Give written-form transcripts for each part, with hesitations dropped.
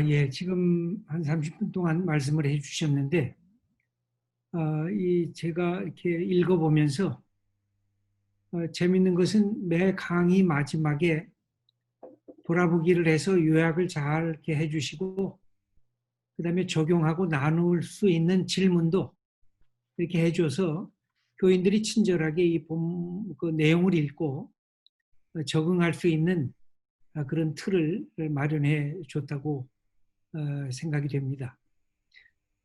예, 지금 한 30분 동안 말씀을 해 주셨는데, 제가 이렇게 읽어보면서, 재밌는 것은 매 강의 마지막에 돌아보기를 해서 요약을 잘 이렇게 해 주시고, 그 다음에 적용하고 나눌 수 있는 질문도 이렇게 해 줘서 교인들이 친절하게 그 내용을 읽고 적응할 수 있는 그런 틀을 마련해 줬다고 생각이 됩니다.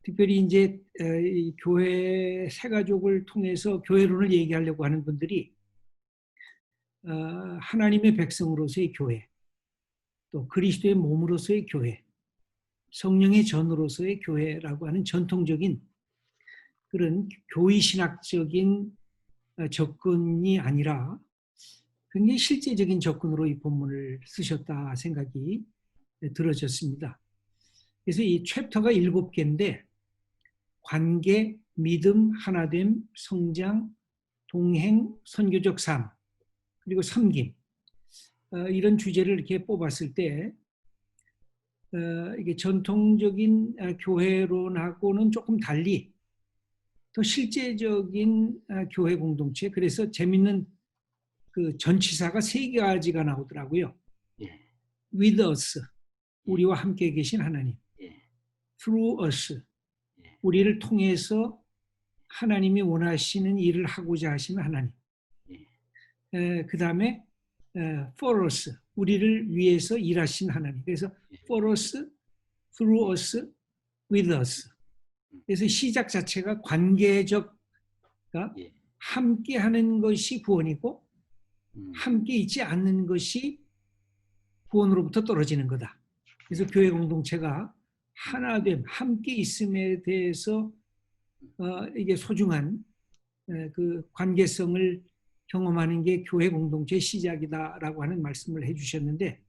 특별히 이제 이 교회 새가족을 통해서 교회론을 얘기하려고 하는 분들이 하나님의 백성으로서의 교회, 또 그리스도의 몸으로서의 교회, 성령의 전으로서의 교회라고 하는 전통적인 그런 교의 신학적인 접근이 아니라 굉장히 실제적인 접근으로 이 본문을 쓰셨다 생각이 들어졌습니다. 그래서 이 챕터가 7개인데 관계, 믿음, 하나됨, 성장, 동행, 선교적 삶, 그리고 섬김, 이런 주제를 이렇게 뽑았을 때 이게 전통적인 교회론하고는 조금 달리 더 실제적인 교회 공동체, 그래서 재밌는 그 전치사가 3가지가 나오더라고요. 예. With us, 예. 우리와 함께 계신 하나님. 예. Through us, 예. 우리를 통해서 하나님이 원하시는 일을 하고자 하시는 하나님. 예. 그 다음에 for us, 우리를 위해서 일하신 하나님. 그래서 예. for us, through us, with us. 그래서 시작 자체가 관계적, 그러니까 예. 함께 하는 것이 구원이고 함께 있지 않는 것이 구원으로부터 떨어지는 거다. 그래서 교회 공동체가 하나됨, 함께 있음에 대해서 이게 소중한 그 관계성을 경험하는 게 교회 공동체의 시작이다라고 하는 말씀을 해주셨는데,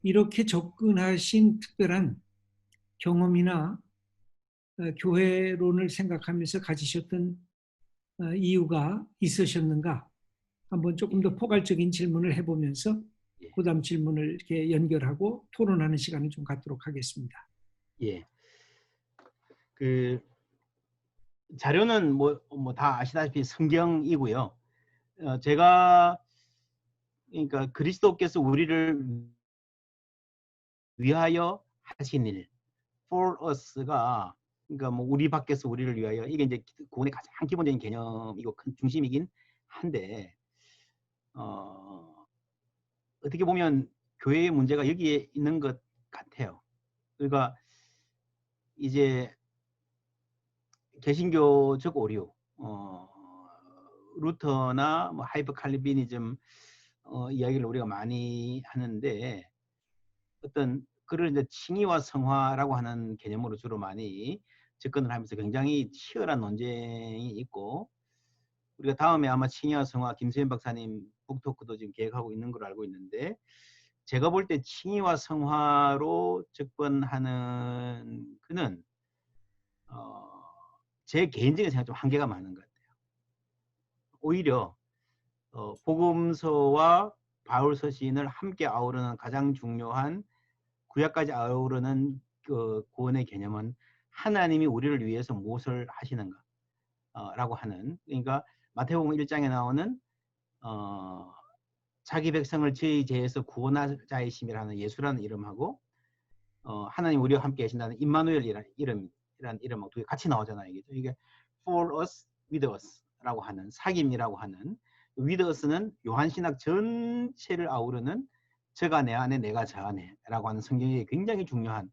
이렇게 접근하신 특별한 경험이나 교회론을 생각하면서 가지셨던 이유가 있으셨는가? 한번 조금 더 포괄적인 질문을 해보면서 그 다음 질문을 이렇게 연결하고 토론하는 시간을 좀 갖도록 하겠습니다. 예. 그 자료는 뭐 다 아시다시피 성경이고요. 제가 그러니까 그리스도께서 우리를 위하여 하신 일, for us가 그러니까 뭐 우리 밖에서 우리를 위하여, 이게 이제 구원의 가장 기본적인 개념이고 큰 중심이긴 한데, 어떻게 보면 교회의 문제가 여기에 있는 것 같아요. 그러니까 이제 개신교적 오류, 루터나 뭐 하이퍼 칼빈이즘 이야기를 우리가 많이 하는데, 어떤 그를 이제 칭의와 성화라고 하는 개념으로 주로 많이 접근을 하면서 굉장히 치열한 논쟁이 있고, 우리가 다음에 아마 칭의와 성화 김수현 박사님 북토크도 지금 계획하고 있는 걸로 알고 있는데, 제가 볼 때 칭의와 성화로 접근하는 그는 제 개인적인 생각 좀 한계가 많은 것 같아요. 오히려 복음서와 바울서 시인을 함께 아우르는 가장 중요한, 구약까지 아우르는 그 구원의 개념은 하나님이 우리를 위해서 무엇을 하시는가 라고 하는, 그러니까 마태복음 1장에 나오는 자기 백성을 저희 죄에서 구원할 자이심이라는 예수라는 이름하고, 하나님 우리와 함께 계신다는 임마누엘이라는 이름하고 두 개 같이 나오잖아요. 이게 for us, with us 라고 하는, 사귐이라고 하는, with us는 요한신학 전체를 아우르는 저가 내 안에 내가 저 안에 라고 하는 성경에 굉장히 중요한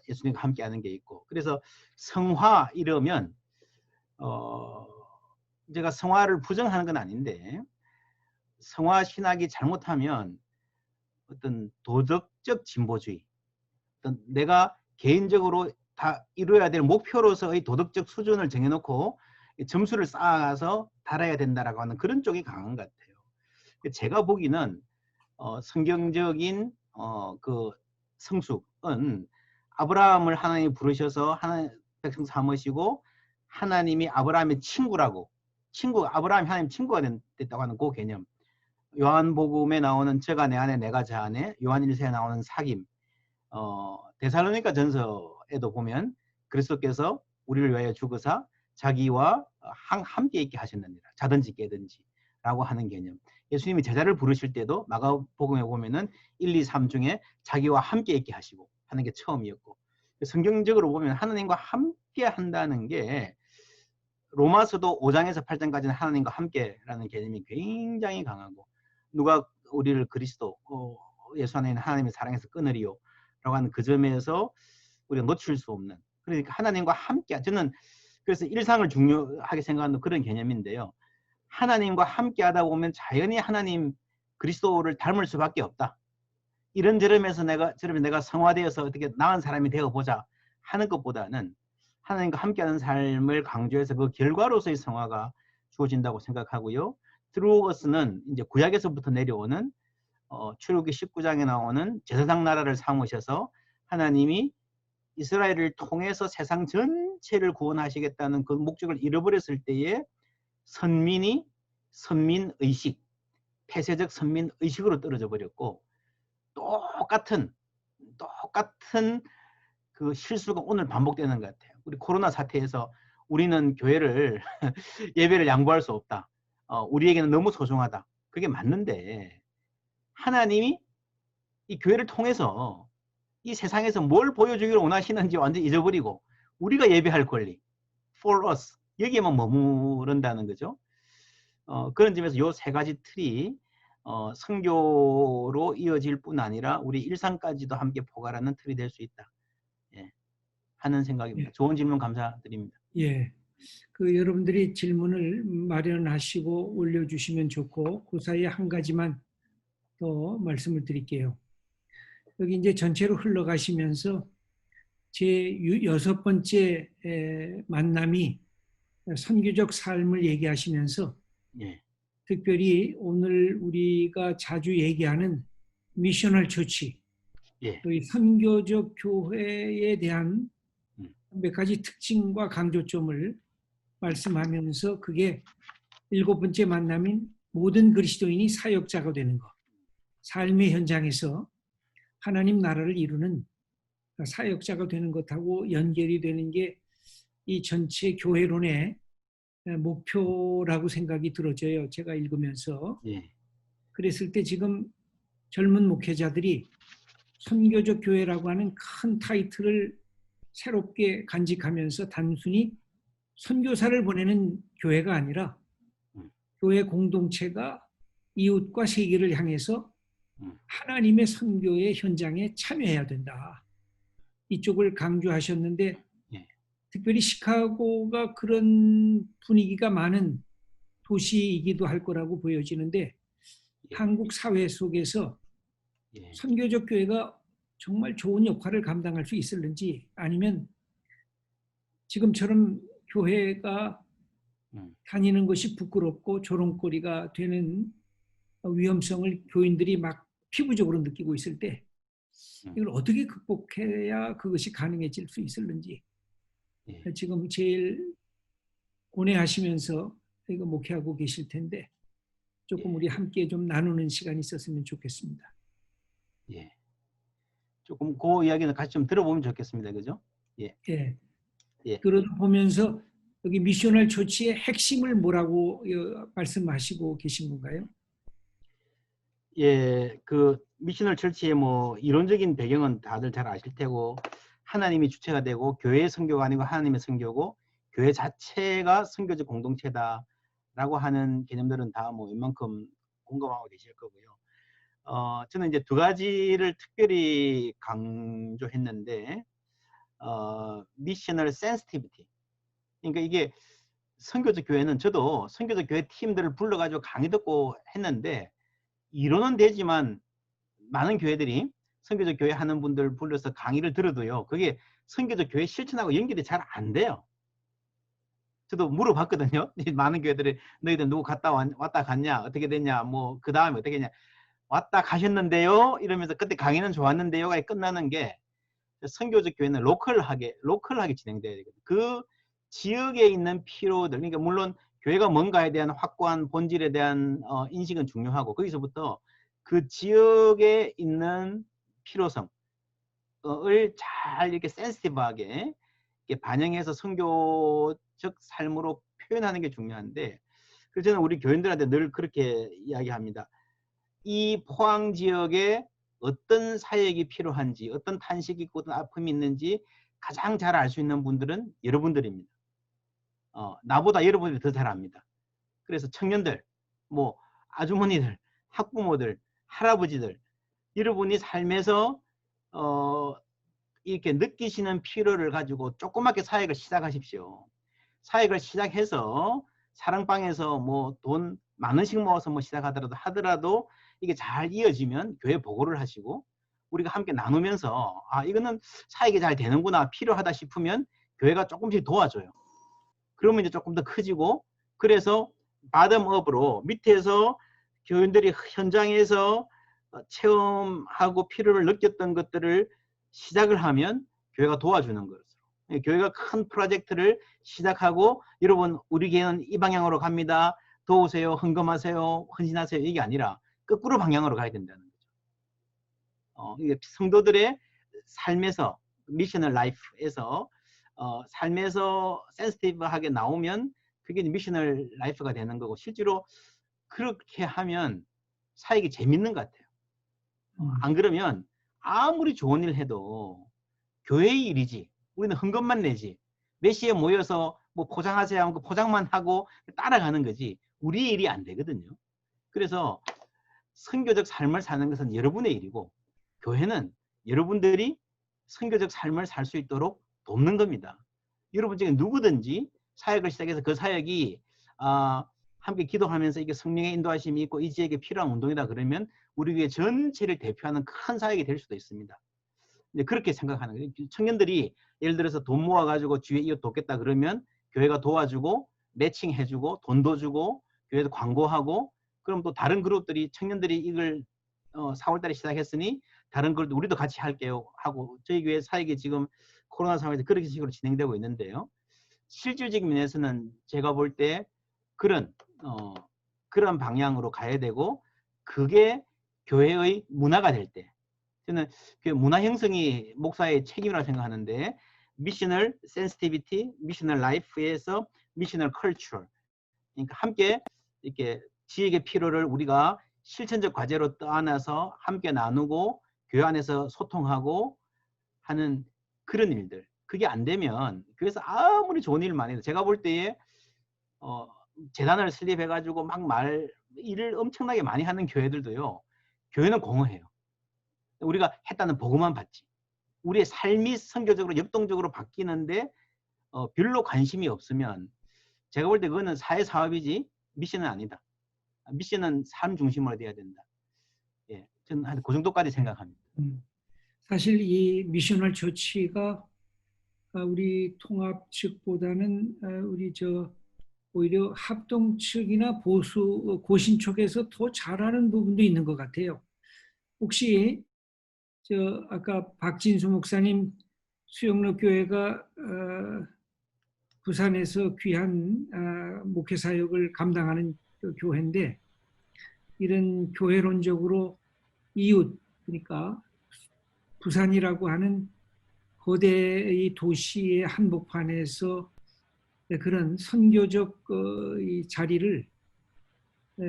예수님과 함께 하는 게 있고, 그래서 성화 이러면 제가 성화를 부정하는 건 아닌데, 성화 신학이 잘못하면 어떤 도덕적 진보주의, 어떤 내가 개인적으로 다 이루어야 될 목표로서의 도덕적 수준을 정해놓고 점수를 쌓아서 달아야 된다라고 하는 그런 쪽이 강한 것 같아요. 제가 보기는 성경적인 그 성숙은 아브라함을 하나님이 부르셔서 하나님 백성 삼으시고, 하나님이 아브라함의 친구라고, 아브라함이 하나님 친구가 됐다고 하는 그 개념, 요한복음에 나오는 저가 내 안에 내가 저 안에, 요한일서에 나오는 사귐, 데살로니가 전서에도 보면 그리스도께서 우리를 위하여 죽으사 자기와 함께 있게 하셨느니라. 자든지 깨든지 라고 하는 개념. 예수님이 제자를 부르실 때도 마가복음에 보면은 1, 2, 3 중에 자기와 함께 있게 하시고 하는 게 처음이었고, 성경적으로 보면 하나님과 함께 한다는 게 로마서도 5장에서 8장까지는 하나님과 함께라는 개념이 굉장히 강하고, 누가 우리를 그리스도 예수 안에 있는 하나님의 사랑에서 끊으리요 라고 하는 그 점에서 우리가 놓칠 수 없는, 그러니까 하나님과 함께, 저는 그래서 일상을 중요하게 생각하는 그런 개념인데요. 하나님과 함께 하다 보면 자연히 하나님 그리스도를 닮을 수밖에 없다. 이런 저름에서 내가 성화되어서 어떻게 나은 사람이 되어보자 하는 것보다는 하나님과 함께하는 삶을 강조해서 그 결과로서의 성화가 주어진다고 생각하고요. Through us는 이제 구약에서부터 내려오는 출애굽기 19장에 나오는 제사장 나라를 삼으셔서 하나님이 이스라엘을 통해서 세상 전체를 구원하시겠다는 그 목적을 잃어버렸을 때에 선민의식, 폐쇄적 선민의식으로 떨어져 버렸고, 똑같은 그 실수가 오늘 반복되는 것 같아요. 우리 코로나 사태에서 우리는 교회를 예배를 양보할 수 없다. 우리에게는 너무 소중하다. 그게 맞는데 하나님이 이 교회를 통해서 이 세상에서 뭘 보여주기를 원하시는지 완전히 잊어버리고 우리가 예배할 권리, for us, 여기에만 머무른다는 거죠. 그런 점에서 이 세 가지 틀이 선교로 이어질 뿐 아니라 우리 일상까지도 함께 포괄하는 틀이 될 수 있다. 예, 하는 생각입니다. 예. 좋은 질문 감사드립니다. 예. 그 여러분들이 질문을 마련하시고 올려주시면 좋고, 그 사이에 한 가지만 더 말씀을 드릴게요. 여기 이제 전체로 흘러가시면서 제 6번째 만남이 선교적 삶을 얘기하시면서 예, 특별히 오늘 우리가 자주 얘기하는 미셔널 처치, 예, 또 이 선교적 교회에 대한 몇 가지 특징과 강조점을 말씀하면서 그게 7번째 만남인 모든 그리스도인이 사역자가 되는 것, 삶의 현장에서 하나님 나라를 이루는 사역자가 되는 것하고 연결이 되는 게 이 전체 교회론의 목표라고 생각이 들어져요. 제가 읽으면서. 예, 그랬을 때 지금 젊은 목회자들이 선교적 교회라고 하는 큰 타이틀을 새롭게 간직하면서 단순히 선교사를 보내는 교회가 아니라 교회 공동체가 이웃과 세계를 향해서 하나님의 선교의 현장에 참여해야 된다. 이쪽을 강조하셨는데 예, 특별히 시카고가 그런 분위기가 많은 도시이기도 할 거라고 보여지는데 예, 한국 사회 속에서 예, 선교적 교회가 정말 좋은 역할을 감당할 수 있을는지, 아니면 지금처럼 교회가 다니는 것이 부끄럽고 조롱거리가 되는 위험성을 교인들이 막 피부적으로 느끼고 있을 때 이걸 어떻게 극복해야 그것이 가능해질 수 있을는지, 예, 지금 제일 고뇌하시면서 이거 목회하고 계실 텐데 조금 예. 우리 함께 좀 나누는 시간이 있었으면 좋겠습니다. 예. 조금 그 이야기는 같이 좀 들어보면 좋겠습니다. 그죠? 예. 예. 예. 그러다 보면서 여기 미셔널 처치의 핵심을 뭐라고 말씀하시고 계신 건가요? 예, 그 미셔널 철치의 뭐 이론적인 배경은 다들 잘 아실 테고, 하나님이 주체가 되고 교회의 선교가 아니고 하나님의 선교고 교회 자체가 선교적 공동체다라고 하는 개념들은 다 뭐 웬만큼 공감하고 계실 거고요. 저는 이제 두 가지를 특별히 강조했는데, 미셔널 센시티비티. 그러니까 이게 선교적 교회는, 저도 선교적 교회 팀들을 불러가지고 강의 듣고 했는데, 이론은 되지만 많은 교회들이 선교적 교회 하는 분들 불러서 강의를 들어도요, 그게 선교적 교회 실천하고 연결이 잘 안 돼요. 저도 물어봤거든요. 많은 교회들이 너희들 누구 왔다 갔냐, 어떻게 됐냐, 뭐 그 다음에 어떻게 했냐, 왔다 가셨는데요 이러면서 그때 강의는 좋았는데요가 끝나는 게, 선교적 교회는 로컬하게 진행돼야 되거든요. 그 지역에 있는 필요들, 그러니까 물론 교회가 뭔가에 대한 확고한 본질에 대한 인식은 중요하고, 거기서부터 그 지역에 있는 필요성, 잘 이렇게 센시티브하게 이렇게 반영해서 선교적 삶으로 표현하는 게 중요한데, 그래서 저는 우리 교인들한테 늘 그렇게 이야기합니다. 이 포항 지역에 어떤 사역이 필요한지, 어떤 탄식이 있고 어떤 아픔이 있는지 가장 잘 알 수 있는 분들은 여러분들입니다. 나보다 여러분이 더 잘 압니다. 그래서 청년들, 뭐 아주머니들, 학부모들, 할아버지들, 여러분이 삶에서 이렇게 느끼시는 필요를 가지고 조그맣게 사역을 시작하십시오. 사역을 시작해서 사랑방에서 뭐 돈 만 원씩 모아서 뭐 시작하더라도 이게 잘 이어지면 교회 보고를 하시고, 우리가 함께 나누면서 이거는 사역이 잘 되는구나, 필요하다 싶으면 교회가 조금씩 도와줘요. 그러면 이제 조금 더 커지고, 그래서 바텀업으로 밑에서 교인들이 현장에서 체험하고 필요를 느꼈던 것들을 시작을 하면 교회가 도와주는 거죠. 교회가 큰 프로젝트를 시작하고 여러분 우리 교회는 이 방향으로 갑니다, 도우세요, 헌금하세요, 헌신하세요, 이게 아니라 거꾸로 방향으로 가야 된다는 거죠. 이게 성도들의 삶에서, 미셔널 라이프에서 삶에서 센시티브하게 나오면 그게 미셔널 라이프가 되는 거고, 실제로 그렇게 하면 사역이 재밌는 것 같아요. 안 그러면 아무리 좋은 일 해도 교회의 일이지, 우리는 헌금만 내지, 몇 시에 모여서 뭐 포장하세요 하면 그 포장만 하고 따라가는 거지 우리 일이 안 되거든요. 그래서 선교적 삶을 사는 것은 여러분의 일이고, 교회는 여러분들이 선교적 삶을 살 수 있도록 돕는 겁니다. 여러분 중에 누구든지 사역을 시작해서 그 사역이 함께 기도하면서 이게 성령의 인도하심이 있고 이 지역에 필요한 운동이다 그러면 우리 교회 전체를 대표하는 큰 사역이 될 수도 있습니다. 그렇게 생각하는 거예요. 청년들이 예를 들어서 돈 모아가지고 주위에 이웃 돕겠다 그러면 교회가 도와주고 매칭해주고 돈도 주고 교회도 광고하고, 그럼 또 다른 그룹들이 청년들이 이걸 4월달에 시작했으니 다른 걸 우리도 같이 할게요 하고, 저희 교회 사역이 지금 코로나 상황에서 그렇게 식으로 진행되고 있는데요. 실질적인 면에서는 제가 볼 때 그런 방향으로 가야 되고, 그게 교회의 문화가 될 때, 저는 그 문화 형성이 목사의 책임이라고 생각하는데, 미셔널 센시티비티, 미셔널 라이프에서 미셔널 컬처, 그러니까 함께 이렇게 지역의 필요를 우리가 실천적 과제로 떠안아서 함께 나누고 교회 안에서 소통하고 하는 그런 일들, 그게 안 되면 교회에서 아무리 좋은 일만 해도, 제가 볼 때에 재단을 설립해가지고 일을 엄청나게 많이 하는 교회들도요, 교회는 공허해요. 우리가 했다는 보고만 받지, 우리의 삶이 선교적으로 역동적으로 바뀌는데 별로 관심이 없으면 제가 볼 때 그거는 사회사업이지 미션은 아니다. 미션은 삶 중심으로 돼야 된다. 예, 저는 한 그 정도까지 생각합니다. 사실 이 미셔널 처치가 우리 통합 측보다는 우리 오히려 합동 측이나 보수 고신 쪽에서 더 잘하는 부분도 있는 것 같아요. 혹시 아까 박진수 목사님 수영로 교회가 부산에서 귀한 목회 사역을 감당하는 그 교회인데, 이런 교회론적으로 이웃, 그러니까 부산이라고 하는 거대의 도시의 한복판에서 그런 선교적 이 자리를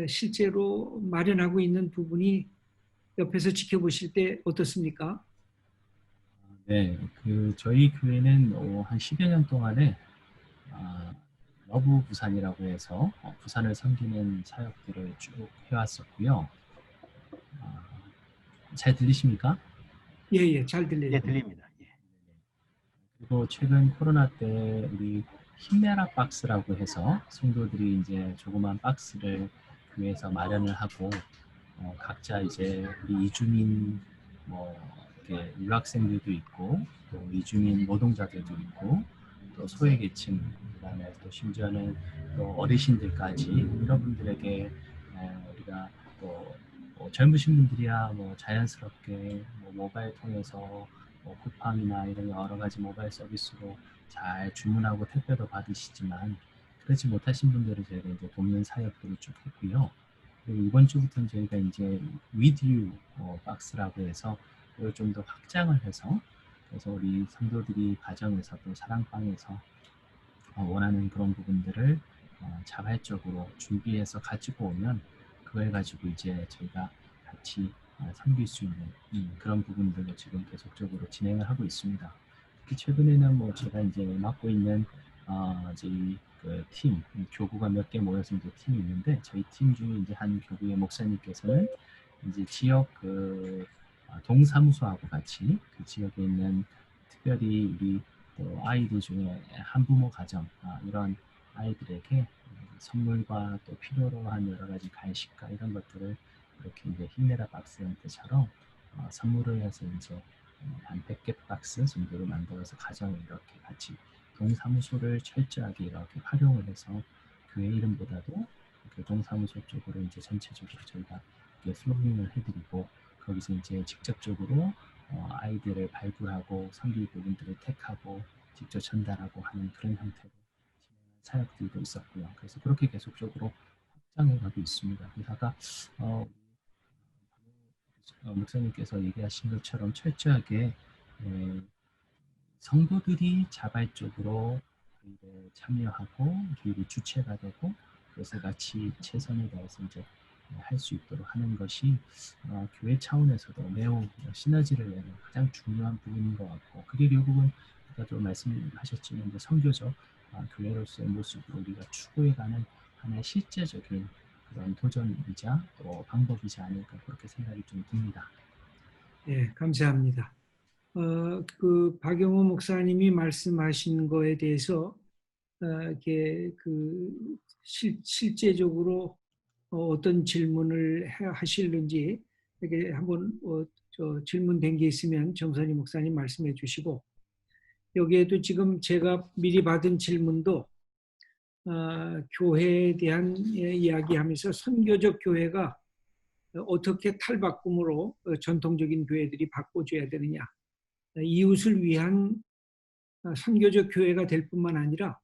실제로 마련하고 있는 부분이 옆에서 지켜보실 때 어떻습니까? 네, 저희 교회는 한 10여 년 동안에 러브 부산이라고 해서 부산을 섬기는 사역들을 쭉 해왔었고요. 잘 들리십니까? 예, 잘 들려요. 예, 들립니다. 예. 그리고 최근 코로나 때 우리 힘내라 박스라고 해서 성도들이 이제 조그만 박스를 교회에서 마련을 하고 각자 이제 우리 이주민 뭐 이렇게 유학생들도 있고 또 이주민 노동자들도 있고 또 소외계층, 그다음에 또 심지어는 또 어르신들까지 이런 분들에게 우리가 또 젊으신 분들이야 뭐 자연스럽게 뭐 모바일 통해서 뭐 쿠팡이나 이런 여러 가지 모바일 서비스로 잘 주문하고 택배도 받으시지만, 그렇지 못하신 분들을 저희가 이제 돕는 사역들을 쭉 했고요. 그리고 이번 주부터는 저희가 이제 With You 박스라고 해서 이걸 좀 더 확장을 해서 그래서 우리 성도들이 가정에서 또 사랑방에서 원하는 그런 부분들을 자발적으로 준비해서 가지고 오면 그걸 가지고 이제 저희가 같이 섬길 수 있는 그런 부분들로 지금 계속적으로 진행을 하고 있습니다. 특히 최근에는 뭐 제가 이제 맡고 있는 저희 그 팀, 교구가 몇 개 모여서 이제 팀이 있는데 저희 팀 중에 이제 한 교구의 목사님께서는 이제 지역 그 동사무소하고 같이 그 지역에 있는 특별히 우리 또 아이들 중에 한부모 가정 이런 아이들에게 선물과 또 필요로 한 여러 가지 간식과 이런 것들을 이렇게 이제 힘내라 박스 형태처럼 선물을 해서 이제 한 100개 박스 정도를 만들어서 가정에 이렇게 같이 동사무소를 철저하게 이렇게 활용을 해서 교회 이름보다도 그 동사무소 쪽으로 이제 전체적으로 저희가 플로깅을 해드리고 거기서 이제 직접적으로 아이들을 발굴하고 섬길 부분들을 택하고 직접 전달하고 하는 그런 형태로 진행한 사역들도 있었고요. 그래서 그렇게 계속적으로 확장해 가고 있습니다. 그래서 아까 목사님께서 얘기하신 것처럼 철저하게 성도들이 자발적으로 교회에 참여하고 교회의 주체가 되고 그래서 같이 최선을 다해서 이제 할 수 있도록 하는 것이 교회 차원에서도 매우 시너지를 내는 가장 중요한 부분인 것 같고 그게 결국은 아까도 말씀하셨지만 이제 선교적 교회로서의 모습으로 우리가 추구해가는 하나의 실제적인 그런 도전이자 또 방법이지 않을까 그렇게 생각이 좀 듭니다. 네, 감사합니다. 그 박영호 목사님이 말씀하신 거에 대해서 이렇게 그 실제적으로 어떤 질문을 하실는지 이렇게 한번 질문된 게 있으면 정선희 목사님 말씀해 주시고 여기에도 지금 제가 미리 받은 질문도 교회에 대한 이야기하면서 선교적 교회가 어떻게 탈바꿈으로 전통적인 교회들이 바꿔줘야 되느냐 이웃을 위한 선교적 교회가 될 뿐만 아니라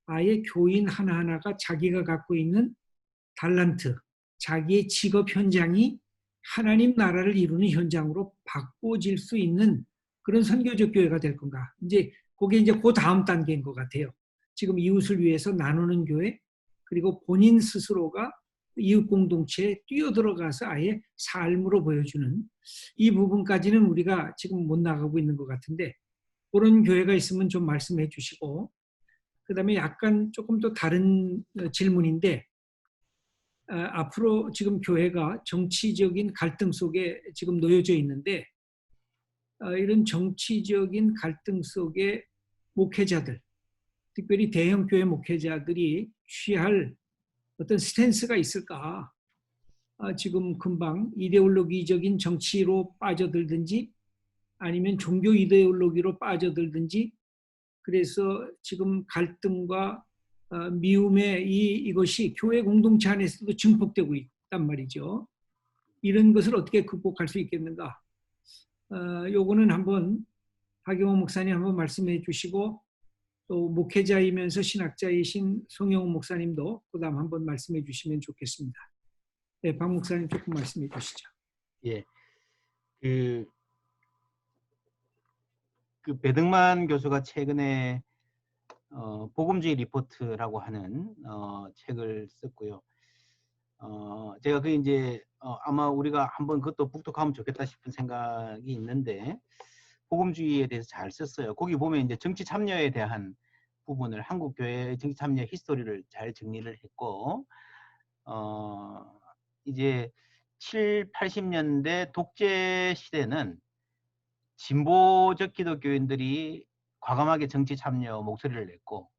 아예 교인 하나하나가 자기가 갖고 있는 달란트, 자기의 직업 현장이 하나님 나라를 이루는 현장으로 바꿔질 수 있는 그런 선교적 교회가 될 건가. 이제 그게 이제 그 다음 단계인 것 같아요. 지금 이웃을 위해서 나누는 교회, 그리고 본인 스스로가 이웃 공동체에 뛰어들어가서 아예 삶으로 보여주는 이 부분까지는 우리가 지금 못 나가고 있는 것 같은데 그런 교회가 있으면 좀 말씀해 주시고 그 다음에 약간 조금 더 다른 질문인데 앞으로 지금 교회가 정치적인 갈등 속에 지금 놓여져 있는데 이런 정치적인 갈등 속에 목회자들, 특별히 대형 교회 목회자들이 취할 어떤 스탠스가 있을까? 지금 금방 이데올로기적인 정치로 빠져들든지 아니면 종교 이데올로기로 빠져들든지 그래서 지금 갈등과 미움의 이것이 교회 공동체 안에서도 증폭되고 있단 말이죠. 이런 것을 어떻게 극복할 수 있겠는가? 요거는 한번 박영호 목사님 한번 말씀해 주시고 또 목회자이면서 신학자이신 송영호 목사님도 그다음 한번 말씀해 주시면 좋겠습니다. 네, 박 목사님 조금 말씀해 주시죠. 예, 그 배등만 교수가 최근에 복음주의 리포트라고 하는 책을 썼고요. 제가 그 이제 아마 우리가 한번 그것도 북독하면 좋겠다 싶은 생각이 있는데 복음주의에 대해서 잘 썼어요. 거기 보면 이제 정치 참여에 대한 부분을 한국 교회의 정치 참여 히스토리를 잘 정리를 했고 이제 7, 80년대 독재 시대는 진보적 기독교인들이 과감하게 정치 참여 목소리를 냈고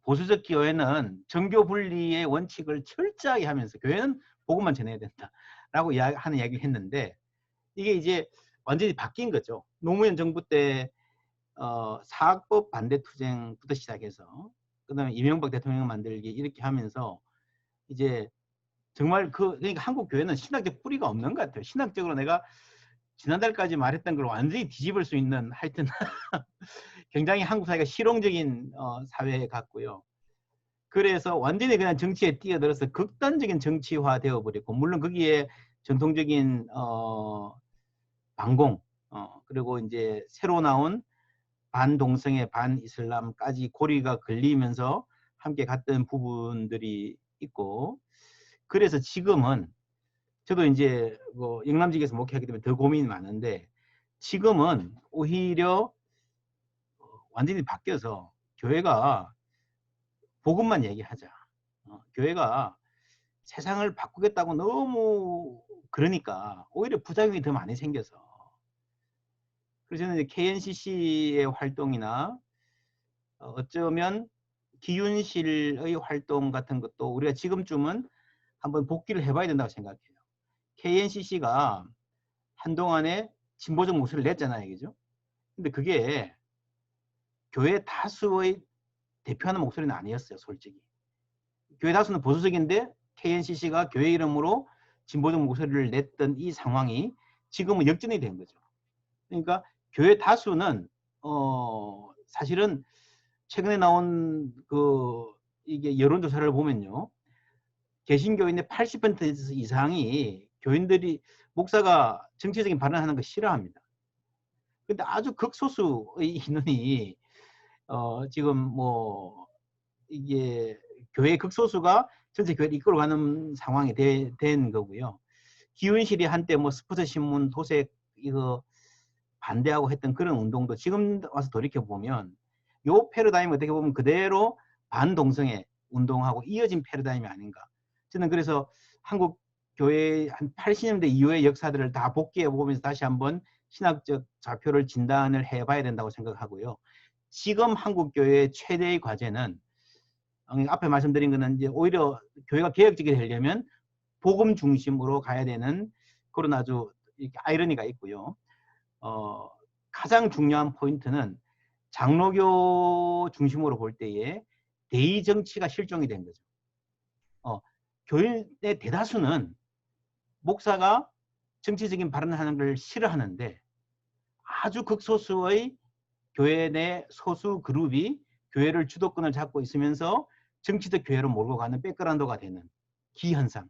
보수적 교회는 정교 분리의 원칙을 철저하게 하면서 교회는 복음만 전해야 된다라고 하는 이야기를 했는데 이게 이제 완전히 바뀐 거죠. 노무현 정부 때 사학법 반대 투쟁부터 시작해서 그다음에 이명박 대통령 만들기 이렇게 하면서 이제 정말 그러니까 한국 교회는 신학적 뿌리가 없는 것 같아요. 신학적으로 내가 지난달까지 말했던 걸 완전히 뒤집을 수 있는 하여튼 굉장히 한국 사회가 실용적인 사회 같고요. 그래서 완전히 그냥 정치에 뛰어들어서 극단적인 정치화 되어버렸고 물론 거기에 전통적인 반공 그리고 이제 새로 나온 반동성애 반이슬람까지 고리가 걸리면서 함께 갔던 부분들이 있고, 그래서 지금은 저도 이제 뭐 영남직에서 목회하기 때문에 더 고민이 많은데, 지금은 오히려 완전히 바뀌어서 교회가 복음만 얘기하자. 교회가 세상을 바꾸겠다고 너무 그러니까 오히려 부작용이 더 많이 생겨서, 그래서 저는 이제 KNCC의 활동이나 어쩌면 기윤실의 활동 같은 것도 우리가 지금쯤은 한번 복귀를 해봐야 된다고 생각해요. KNCC가 한동안에 진보적 목소리를 냈잖아요, 그죠? 근데 그게 교회 다수의 대표하는 목소리는 아니었어요, 솔직히. 교회 다수는 보수적인데 KNCC가 교회 이름으로 진보적 목소리를 냈던 이 상황이 지금은 역전이 된 거죠. 그러니까 교회 다수는 사실은 최근에 나온 이게 여론조사를 보면요, 개신교인의 80% 이상이 교인들이 목사가 정치적인 발언하는 거 싫어합니다. 근데 아주 극소수의 인원이 지금 뭐 이게 교회 극소수가 전체 교회를 이끌어가는 상황이 된 거고요. 기훈실이 한때 뭐 스포츠 신문 도색 이거 반대하고 했던 그런 운동도 지금 와서 돌이켜 보면 요 패러다임 어떻게 보면 그대로 반동성애 운동하고 이어진 패러다임이 아닌가. 저는 그래서 한국 교회 한 80년대 이후의 역사들을 다 복귀해 보면서 다시 한번 신학적 좌표를 진단을 해봐야 된다고 생각하고요. 지금 한국 교회의 최대의 과제는 앞에 말씀드린 거는 이제 오히려 교회가 개혁적이 되려면 복음 중심으로 가야 되는 그런 아주 아이러니가 있고요. 가장 중요한 포인트는 장로교 중심으로 볼 때에 대의 정치가 실종이 된 거죠. 교인의 대다수는 목사가 정치적인 발언을 하는 걸 싫어하는데, 아주 극소수의 교회 내 소수 그룹이 교회를 주도권을 잡고 있으면서 정치적 교회로 몰고 가는 백그라운드가 되는 기현상.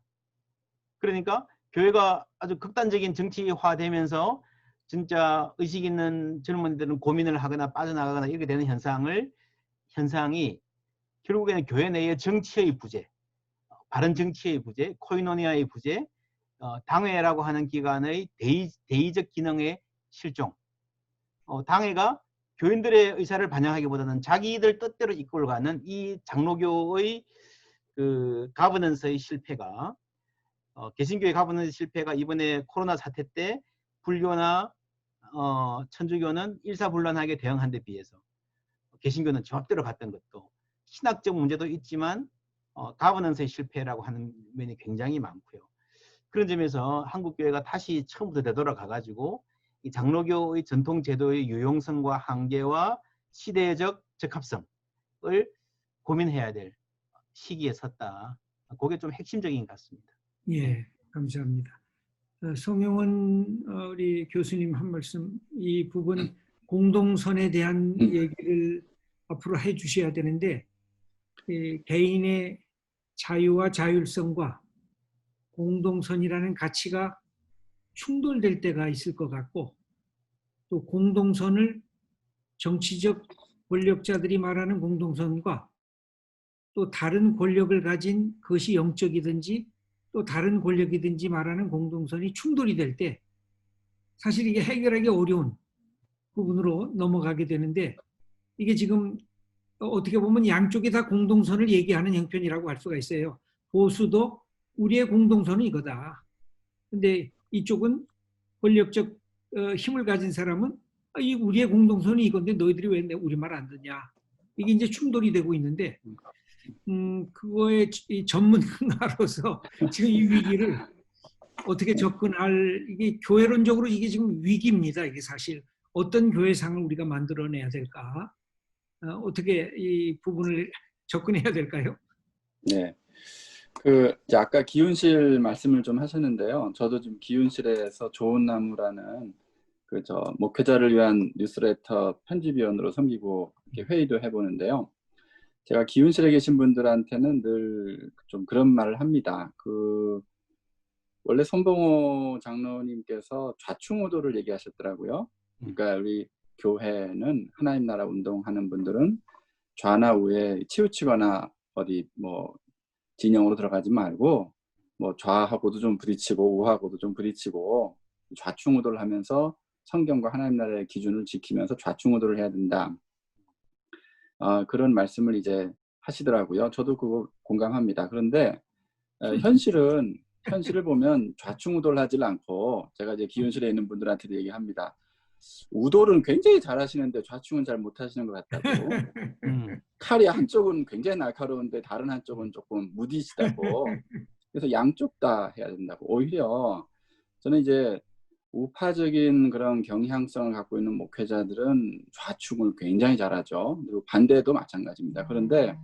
그러니까 교회가 아주 극단적인 정치화되면서 진짜 의식 있는 젊은이들은 고민을 하거나 빠져나가거나 이렇게 되는 현상이 결국에는 교회 내의 정치의 부재, 바른 정치의 부재, 코이노니아의 부재, 당회라고 하는 기관의 대의적 기능의 실종. 당회가 교인들의 의사를 반영하기보다는 자기들 뜻대로 이끌어가는 이 장로교의 그 가버넌스의 실패가, 개신교의 가버넌스 실패가 이번에 코로나 사태 때 불교나 천주교는 일사불란하게 대응한 데 비해서 개신교는 제멋대로 갔던 것도 신학적 문제도 있지만 가버넌스의 실패라고 하는 면이 굉장히 많고요. 그런 점에서 한국교회가 다시 처음부터 되돌아가 가지고 이 장로교의 전통 제도의 유용성과 한계와 시대적 적합성을 고민해야 될 시기에 섰다. 그게 좀 핵심적인 것 같습니다. 예, 감사합니다. 송영은 우리 교수님 한 말씀, 이 부분 공동선에 대한 얘기를 앞으로 해 주셔야 되는데, 개인의 자유와 자율성과 공동선이라는 가치가 충돌될 때가 있을 것 같고, 또 공동선을 정치적 권력자들이 말하는 공동선과 또 다른 권력을 가진 그것이 영적이든지 또 다른 권력이든지 말하는 공동선이 충돌이 될 때 사실 이게 해결하기 어려운 부분으로 넘어가게 되는데, 이게 지금 어떻게 보면 양쪽이 다 공동선을 얘기하는 형편이라고 할 수가 있어요. 보수도 우리의 공동선은 이거다. 근데 이쪽은 권력적 힘을 가진 사람은 이 우리의 공동선이 이건데 너희들이 왜 우리 말 안 듣냐. 이게 이제 충돌이 되고 있는데, 그거의 전문가로서 지금 이 위기를 어떻게 접근할, 이게 교회론적으로 이게 지금 위기입니다. 이게 사실 어떤 교회상을 우리가 만들어내야 될까? 어떻게 이 부분을 접근해야 될까요? 네. 이제 아까 기훈실 말씀을 좀 하셨는데요. 저도 지금 기훈실에서 좋은 나무라는 목회자를 위한 뉴스레터 편집위원으로 섬기고 이렇게 회의도 해보는데요. 제가 기훈실에 계신 분들한테는 늘 좀 그런 말을 합니다. 원래 손봉호 장로님께서 좌충우도를 얘기하셨더라고요. 그러니까 우리 교회는 하나님 나라 운동하는 분들은 좌나 우에 치우치거나 어디 뭐 진영으로 들어가지 말고 뭐 좌하고도 좀 부딪히고 우하고도 좀 부딪히고 좌충우돌을 하면서 성경과 하나님 나라의 기준을 지키면서 좌충우돌을 해야 된다. 그런 말씀을 이제 하시더라고요. 저도 그거 공감합니다. 그런데 현실을 보면 좌충우돌하지 않고 제가 이제 기운실에 있는 분들한테도 얘기합니다. 우돌은 굉장히 잘하시는데 좌충은 잘 못하시는 것 같다고. 칼이 한쪽은 굉장히 날카로운데 다른 한쪽은 조금 무디시다고. 그래서 양쪽 다 해야 된다고. 오히려 저는 이제 우파적인 그런 경향성을 갖고 있는 목회자들은 좌충을 굉장히 잘하죠. 그리고 반대도 마찬가지입니다. 그런데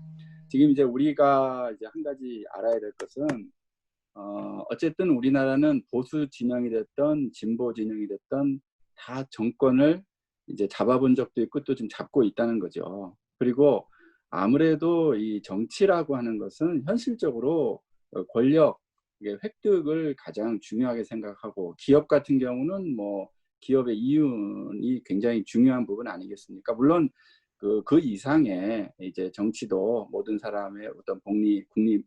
지금 이제 우리가 이제 한 가지 알아야 될 것은 어쨌든 우리나라는 보수 진영이 됐던 진보 진영이 됐던 다 정권을 이제 잡아본 적도 있고 또 지금 잡고 있다는 거죠. 그리고 아무래도 이 정치라고 하는 것은 현실적으로 권력 획득을 가장 중요하게 생각하고 기업 같은 경우는 뭐 기업의 이윤이 굉장히 중요한 부분 아니겠습니까? 물론 그 이상의 이제 정치도 모든 사람의 어떤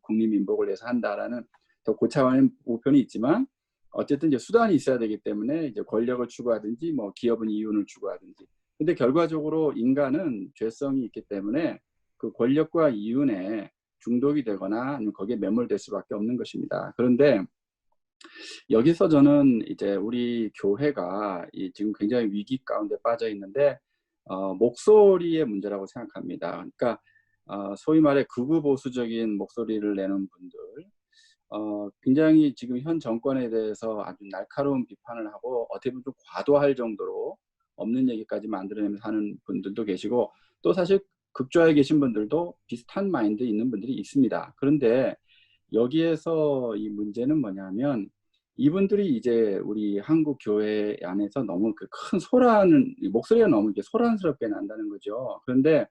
국립민복을 위해서 한다라는 더 고차원의 목표는 있지만 어쨌든 이제 수단이 있어야 되기 때문에 이제 권력을 추구하든지 뭐 기업은 이윤을 추구하든지. 근데 결과적으로 인간은 죄성이 있기 때문에 그 권력과 이윤에 중독이 되거나 아니면 거기에 매몰될 수밖에 없는 것입니다. 그런데 여기서 저는 이제 우리 교회가 지금 굉장히 위기 가운데 빠져 있는데 목소리의 문제라고 생각합니다. 그러니까 소위 말해 극우 보수적인 목소리를 내는 분들 굉장히 지금 현 정권에 대해서 아주 날카로운 비판을 하고 어떻게 보면 좀 과도할 정도로 없는 얘기까지 만들어내면서 하는 분들도 계시고 또 사실 극좌에 계신 분들도 비슷한 마인드 있는 분들이 있습니다. 그런데 여기에서 이 문제는 뭐냐면 이분들이 이제 우리 한국 교회 안에서 너무 그 큰 소란을 목소리가 너무 이렇게 소란스럽게 난다는 거죠. 그런데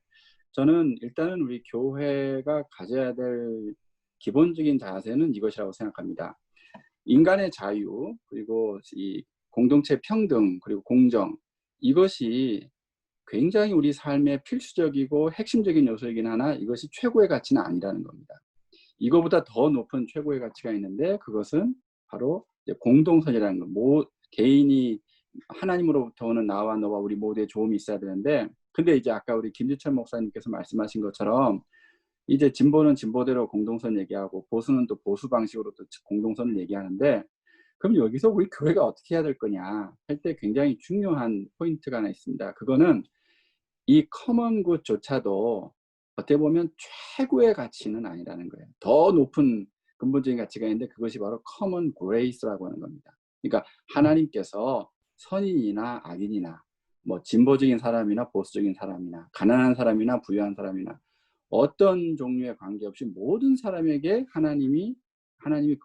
저는 일단은 우리 교회가 가져야 될 기본적인 자세는 이것이라고 생각합니다. 인간의 자유 그리고 이 공동체 평등 그리고 공정 이것이 굉장히 우리 삶의 필수적이고 핵심적인 요소이긴 하나 이것이 최고의 가치는 아니라는 겁니다. 이거보다 더 높은 최고의 가치가 있는데 그것은 바로 공동선이라는 것. 개인이 하나님으로부터 오는 나와 너와 우리 모두의 도움이 있어야 되는데 근데 이제 아까 우리 김주철 목사님께서 말씀하신 것처럼 이제 진보는 진보대로 공동선 얘기하고 보수는 또 보수 방식으로 또 공동선을 얘기하는데 그럼 여기서 우리 교회가 어떻게 해야 될 거냐 할 때 굉장히 중요한 포인트가 하나 있습니다. 그거는 이 커먼 굿조차도 어떻게 보면 최고의 가치는 아니라는 거예요. 더 높은 근본적인 가치가 있는데 그것이 바로 커먼 그레이스라고 하는 겁니다. 그러니까 하나님께서 선인이나 악인이나 뭐 진보적인 사람이나 보수적인 사람이나 가난한 사람이나 부유한 사람이나 어떤 종류의 관계없이 모든 사람에게 하나님이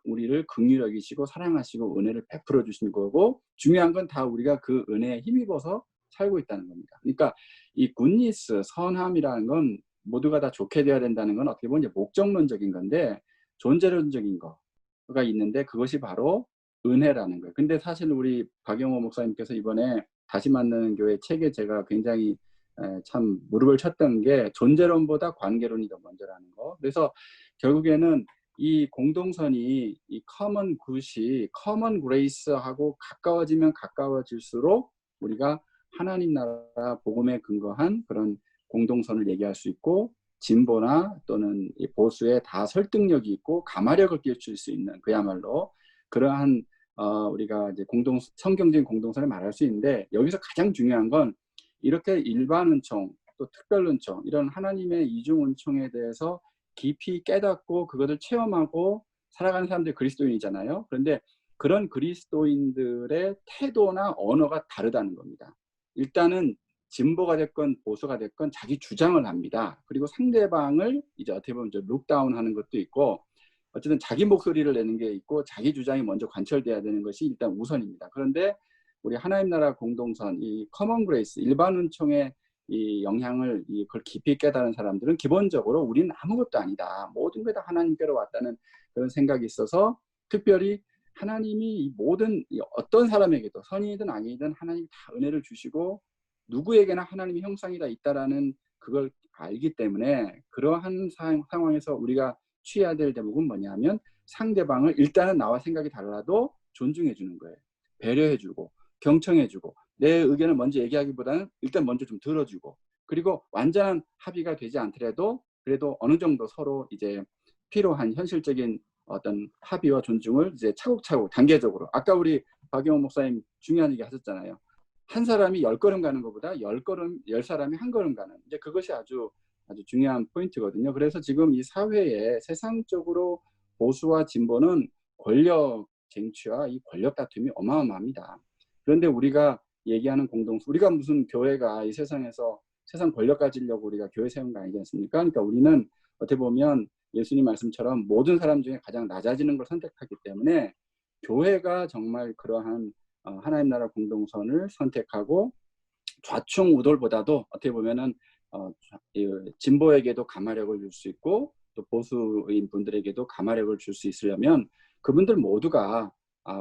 우리를 긍휼히 여기시고 사랑하시고 은혜를 베풀어 주시는 거고 중요한 건 다 우리가 그 은혜에 힘입어서 살고 있다는 겁니다. 그러니까 이 굿니스, 선함이라는 건 모두가 다 좋게 되어야 된다는 건 어떻게 보면 이제 목적론적인 건데 존재론적인 거가 있는데 그것이 바로 은혜라는 거예요. 근데 사실 우리 박영호 목사님께서 이번에 다시 만나는 교회 책에 제가 굉장히 참 무릎을 쳤던 게 존재론보다 관계론이 더 먼저라는 거. 그래서 결국에는 이 공동선이 이 커먼 굿이 커먼 그레이스하고 가까워지면 가까워질수록 우리가 하나님 나라 복음에 근거한 그런 공동선을 얘기할 수 있고 진보나 또는 이 보수에 다 설득력이 있고 가마력을 끼칠 수 있는 그야말로 그러한 우리가 이제 성경적인 공동선을 말할 수 있는데 여기서 가장 중요한 건 이렇게 일반 은총 또 특별 은총 이런 하나님의 이중 은총에 대해서 깊이 깨닫고 그것을 체험하고 살아가는 사람들이 그리스도인이잖아요. 그런데 그런 그리스도인들의 태도나 언어가 다르다는 겁니다. 일단은 진보가 됐건 보수가 됐건 자기 주장을 합니다. 그리고 상대방을 이제 어떻게 보면 룩다운 하는 것도 있고 어쨌든 자기 목소리를 내는 게 있고 자기 주장이 먼저 관철돼야 되는 것이 일단 우선입니다. 그런데 우리 하나님 나라 공동선, 이 커먼 그레이스, 일반 은총의 이 영향을 그걸 깊이 깨달은 사람들은 기본적으로 우리는 아무것도 아니다. 모든 게 다 하나님께로 왔다는 그런 생각이 있어서 특별히 하나님이 이 모든 어떤 사람에게도 선이든 악이든 하나님이 다 은혜를 주시고 누구에게나 하나님의 형상이 다 있다라는 그걸 알기 때문에 그러한 상황에서 우리가 취해야 될 대목은 뭐냐면 상대방을 일단은 나와 생각이 달라도 존중해 주는 거예요. 배려해 주고 경청해 주고 내 의견을 먼저 얘기하기보다는 일단 먼저 좀 들어주고 그리고 완전한 합의가 되지 않더라도 그래도 어느 정도 서로 이제 필요한 현실적인 어떤 합의와 존중을 이제 차곡차곡 단계적으로 아까 우리 박영호 목사님 중요한 얘기 하셨잖아요. 한 사람이 10걸음 가는 것보다 10사람이 한 걸음 가는 이제 그것이 아주 중요한 포인트거든요. 그래서 지금 이 사회에 세상적으로 보수와 진보는 권력 쟁취와 이 권력 다툼이 어마어마합니다. 그런데 우리가 얘기하는 공동체, 우리가 무슨 교회가 이 세상에서 세상 권력 가지려고 우리가 교회 세운 거 아니지 않습니까? 그러니까 우리는 어떻게 보면 예수님 말씀처럼 모든 사람 중에 가장 낮아지는 걸 선택하기 때문에 교회가 정말 그러한 하나님 나라 공동선을 선택하고 좌충우돌보다도 어떻게 보면은 진보에게도 가마력을 줄 수 있고 또 보수인 분들에게도 가마력을 줄 수 있으려면 그분들 모두가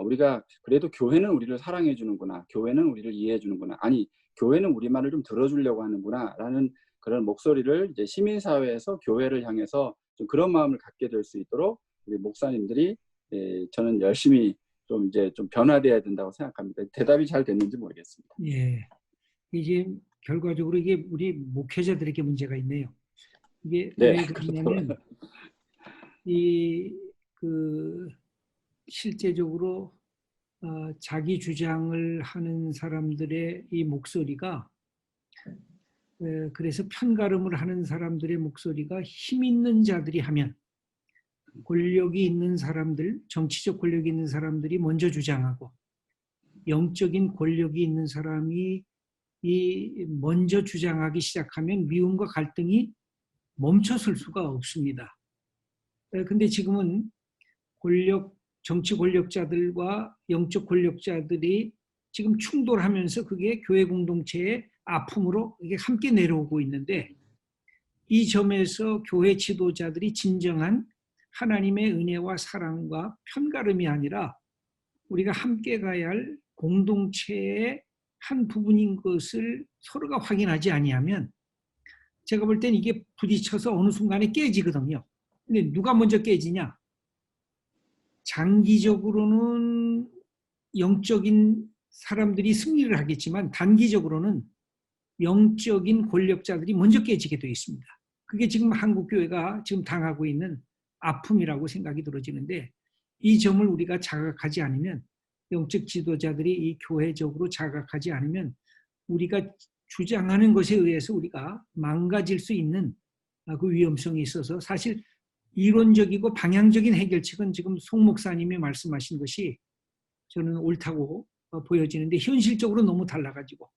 우리가 그래도 교회는 우리를 사랑해 주는구나, 교회는 우리를 이해해 주는구나, 아니 교회는 우리 말을 좀 들어주려고 하는구나라는 그런 목소리를 이제 시민사회에서 교회를 향해서 좀 그런 마음을 갖게 될 수 있도록 우리 목사님들이 저는 열심히 좀 이제 좀 변화돼야 된다고 생각합니다. 대답이 잘 됐는지 모르겠습니다. 예, 이제 결과적으로 이게 우리 목회자들에게 문제가 있네요. 이게 네, 왜 그러냐면 실제적으로 자기 주장을 하는 사람들의 이 목소리가 그래서 편가름을 하는 사람들의 목소리가 힘 있는 자들이 하면 권력이 있는 사람들, 정치적 권력이 있는 사람들이 먼저 주장하고 영적인 권력이 있는 사람이 먼저 주장하기 시작하면 미움과 갈등이 멈춰설 수가 없습니다. 근데 지금은 정치 권력자들과 영적 권력자들이 지금 충돌하면서 그게 교회 공동체의 아픔으로 이게 함께 내려오고 있는데 이 점에서 교회 지도자들이 진정한 하나님의 은혜와 사랑과 편가름이 아니라 우리가 함께 가야 할 공동체의 한 부분인 것을 서로가 확인하지 아니하면 제가 볼 땐 이게 부딪혀서 어느 순간에 깨지거든요. 근데 누가 먼저 깨지냐? 장기적으로는 영적인 사람들이 승리를 하겠지만 단기적으로는 영적인 권력자들이 먼저 깨지게 되어 있습니다. 그게 지금 한국교회가 지금 당하고 있는 아픔이라고 생각이 들어지는데 이 점을 우리가 자각하지 않으면 영적 지도자들이 이 교회적으로 자각하지 않으면 우리가 주장하는 것에 의해서 우리가 망가질 수 있는 그 위험성이 있어서 사실 이론적이고 방향적인 해결책은 지금 송 목사님이 말씀하신 것이 저는 옳다고 보여지는데 현실적으로 너무 달라가지고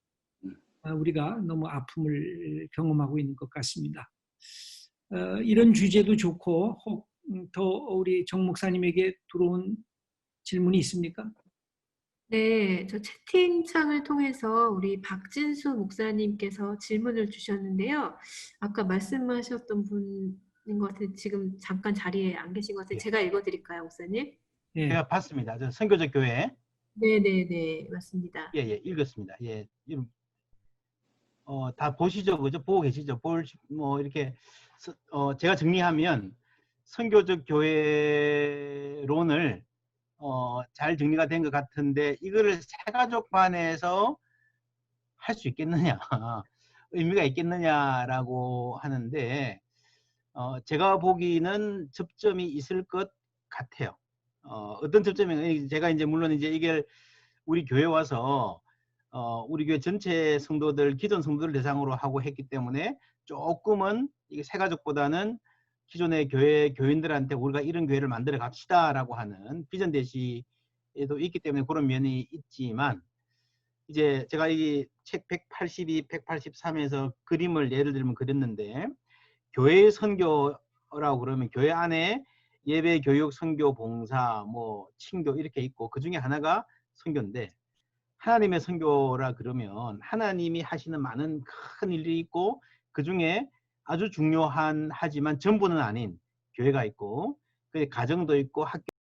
우리가 너무 아픔을 경험하고 있는 것 같습니다. 이런 주제도 좋고 혹 더 우리 정 목사님에게 들어온 질문이 있습니까? 네, 저 채팅창을 통해서 우리 박진수 목사님께서 질문을 주셨는데요. 아까 말씀하셨던 분인 것 같아요. 지금 잠깐 자리에 안 계신 것 같아요. 제가 읽어드릴까요, 목사님? 예. 제가 봤습니다. 저 선교적 교회. 네, 맞습니다. 예, 읽었습니다. 예, 다 보시죠, 그죠? 보고 계시죠? 뭐 이렇게 제가 정리하면 선교적 교회론을 잘 정리가 된 것 같은데 이거를 새가족반에서 할 수 있겠느냐, 의미가 있겠느냐라고 하는데 제가 보기에는 접점이 있을 것 같아요. 어떤 접점이 제가 이제 물론 이제 이걸 우리 교회 와서 우리 교회 전체 성도들, 기존 성도들 대상으로 하고 했기 때문에 조금은 이게 새가족보다는 기존의 교인들한테 우리가 이런 교회를 만들어 갑시다라고 하는 비전 대시에도 있기 때문에 그런 면이 있지만 이제 제가 이 책 182, 183에서 그림을 예를 들면 그렸는데 교회 선교라고 그러면 교회 안에 예배, 교육, 선교, 봉사, 뭐 친교 이렇게 있고 그 중에 하나가 선교인데 하나님의 선교라 그러면 하나님이 하시는 많은 큰 일이 있고 그 중에 아주 중요한 하지만 전부는 아닌 교회가 있고 그 가정도 있고 학교